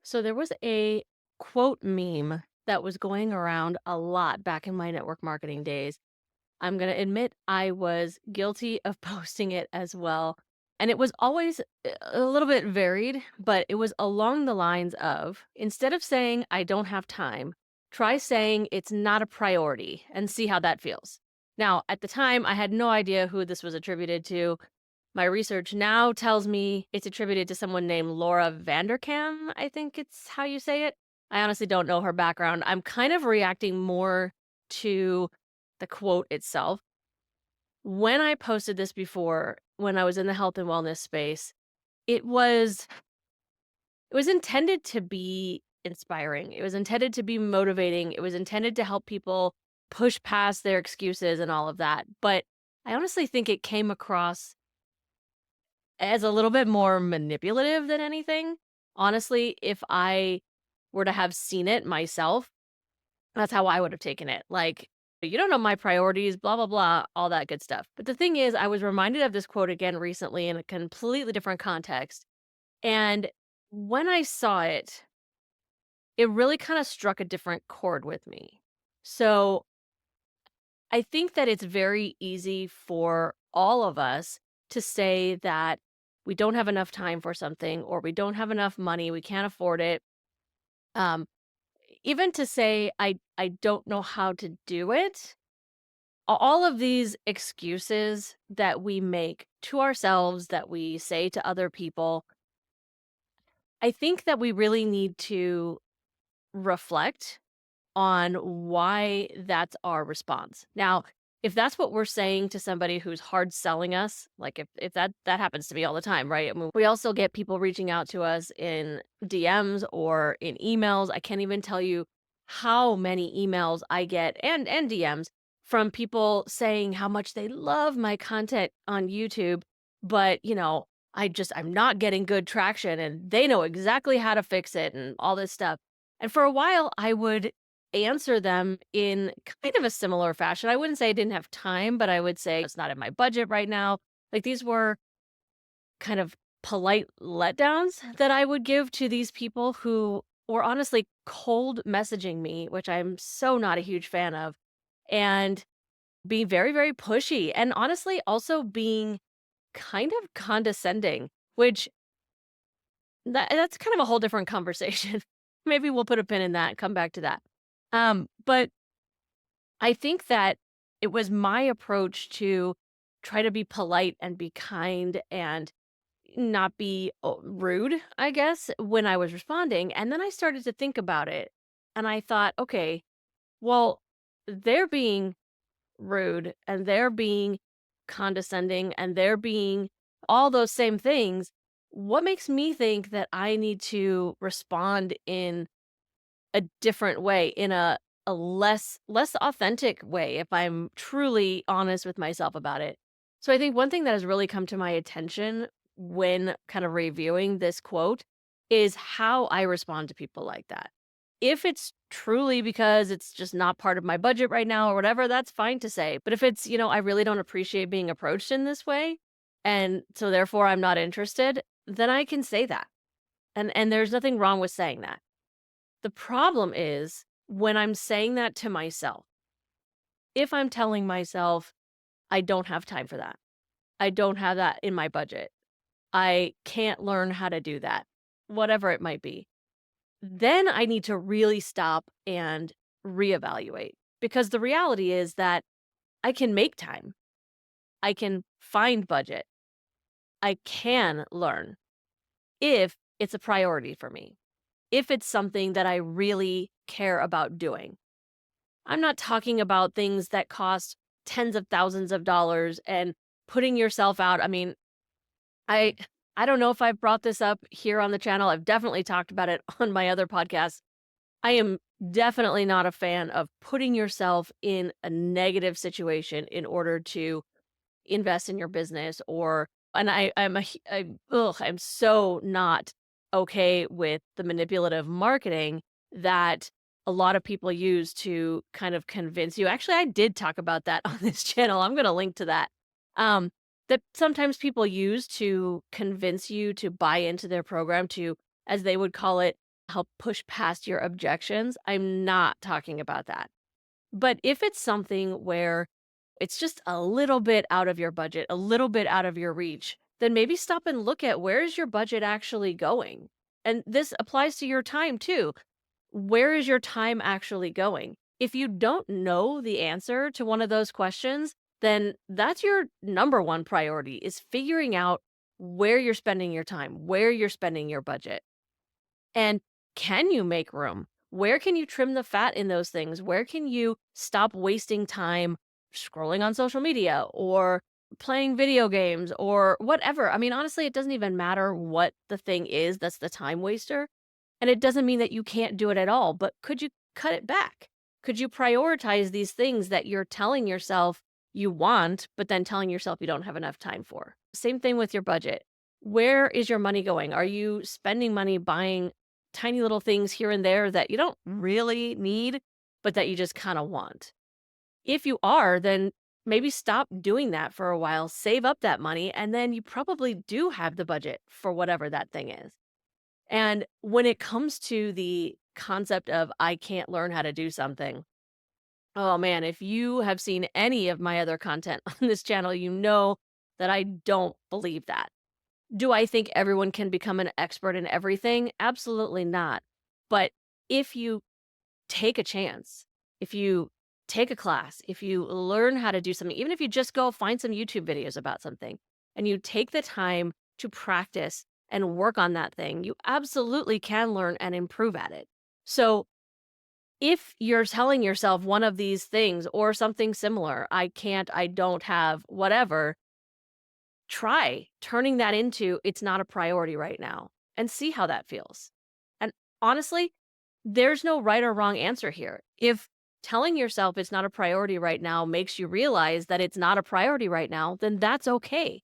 So there was a quote meme that was going around a lot back in my network marketing days. I'm going to admit I was guilty of posting it as well. And it was always a little bit varied, but it was along the lines of instead of saying I don't have time, try saying it's not a priority and see how that feels. Now, at the time, I had no idea who this was attributed to. My research now tells me it's attributed to someone named Laura Vanderkam, I think it's how you say it. I honestly don't know her background. I'm kind of reacting more to the quote itself. When I posted this before, when I was in the health and wellness space, it was it was intended to be inspiring. It was intended to be motivating. It was intended to help people push past their excuses and all of that. But I honestly think it came across as a little bit more manipulative than anything. Honestly, if I were to have seen it myself, that's how I would have taken it. Like, you don't know my priorities, blah, blah, blah, all that good stuff. But the thing is, I was reminded of this quote again recently in a completely different context. And when I saw it, it really kind of struck a different chord with me. So I think that it's very easy for all of us to say that we don't have enough time for something or we don't have enough money, we can't afford it. Um, even to say I don't know how to do it. All of these excuses that we make to ourselves, that we say to other people, I think that we really need to reflect on why that's our response. Now, if that's what we're saying to somebody who's hard selling us, like if that happens to me all the time, right? I mean, we also get people reaching out to us in DMs or in emails. I can't even tell you how many emails I get and DMs from people saying how much they love my content on YouTube, but I'm not getting good traction and they know exactly how to fix it and all this stuff. And for a while I would answer them in kind of a similar fashion. I wouldn't say I didn't have time, but I would say it's not in my budget right now. Like these were kind of polite letdowns that I would give to these people who were honestly cold messaging me, which I'm so not a huge fan of, and being very, very pushy and honestly also being kind of condescending, which that's kind of a whole different conversation. Maybe we'll put a pin in that and come back to that. But I think that it was my approach to try to be polite and be kind and not be rude, I guess, when I was responding. And then I started to think about it and I thought, okay, well, they're being rude and they're being condescending and they're being all those same things. What makes me think that I need to respond in a different way, in a less authentic way, if I'm truly honest with myself about it. So I think one thing that has really come to my attention when kind of reviewing this quote is how I respond to people like that. If it's truly because it's just not part of my budget right now or whatever, that's fine to say. But if it's, I really don't appreciate being approached in this way, and so therefore I'm not interested, then I can say that. And there's nothing wrong with saying that. The problem is when I'm saying that to myself. If I'm telling myself, I don't have time for that. I don't have that in my budget. I can't learn how to do that. Whatever it might be. Then I need to really stop and reevaluate because the reality is that I can make time. I can find budget. I can learn if it's a priority for me. If it's something that I really care about doing. I'm not talking about things that cost tens of thousands of dollars and putting yourself out. I mean, I I don't know if I've brought this up here on the channel. I've definitely talked about it on my other podcasts. I am definitely not a fan of putting yourself in a negative situation in order to invest in your business or and I'm a hu- I'm so not okay with the manipulative marketing that a lot of people use to kind of convince you. Actually, I did talk about that on this channel. I'm going to link to that. Um that sometimes people use to convince you to buy into their program to, as they would call it, help push past your objections. I'm not talking about that. But if it's something where it's just a little bit out of your budget, a little bit out of your reach, then maybe stop and look at where is your budget actually going? And this applies to your time too. Where is your time actually going? If you don't know the answer to one of those questions, then that's your number one priority is figuring out where you're spending your time, where you're spending your budget. And can you make room? Where can you trim the fat in those things? Where can you stop wasting time scrolling on social media or playing video games or whatever? I mean, honestly, it doesn't even matter what the thing is that's the time waster. And it doesn't mean that you can't do it at all, but could you cut it back? Could you prioritize these things that you're telling yourself you want, but then telling yourself you don't have enough time for? Same thing with your budget. Where is your money going? Are you spending money buying tiny little things here and there that you don't really need, but that you just kind of want? If you are, then maybe stop doing that for a while, save up that money, and then you probably do have the budget for whatever that thing is. And when it comes to the concept of I can't learn how to do something, oh man, if you have seen any of my other content on this channel, you know that I don't believe that. Do I think everyone can become an expert in everything? Absolutely not. But if you take a chance, if you take a class, if you learn how to do something, even if you just go find some YouTube videos about something and you take the time to practice and work on that thing, you absolutely can learn and improve at it. So if you're telling yourself one of these things or something similar, I can't, I don't have, whatever, try turning that into it's not a priority right now and see how that feels. And honestly, there's no right or wrong answer here. If telling yourself it's not a priority right now makes you realize that it's not a priority right now, then that's okay.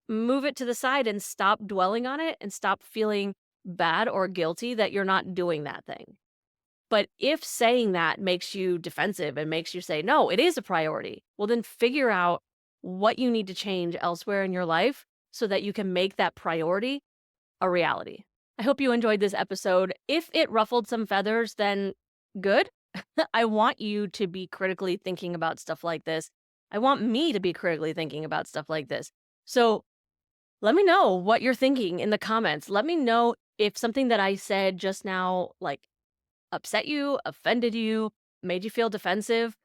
Move it to the side and stop dwelling on it and stop feeling bad or guilty that you're not doing that thing. But if saying that makes you defensive and makes you say, no, it is a priority, well, then figure out what you need to change elsewhere in your life so that you can make that priority a reality. I hope you enjoyed this episode. If it ruffled some feathers, then good. I want you to be critically thinking about stuff like this. I want me to be critically thinking about stuff like this. So let me know what you're thinking in the comments. Let me know if something that I said just now, like, upset you, offended you, made you feel defensive.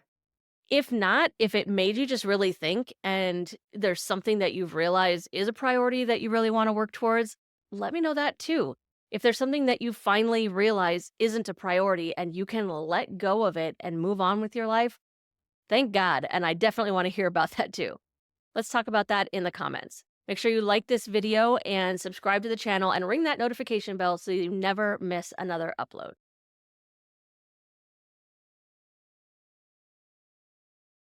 If not, if it made you just really think and there's something that you've realized is a priority that you really want to work towards, let me know that too. If there's something that you finally realize isn't a priority and you can let go of it and move on with your life, thank God. And I definitely want to hear about that too. Let's talk about that in the comments. Make sure you like this video and subscribe to the channel and ring that notification bell so you never miss another upload.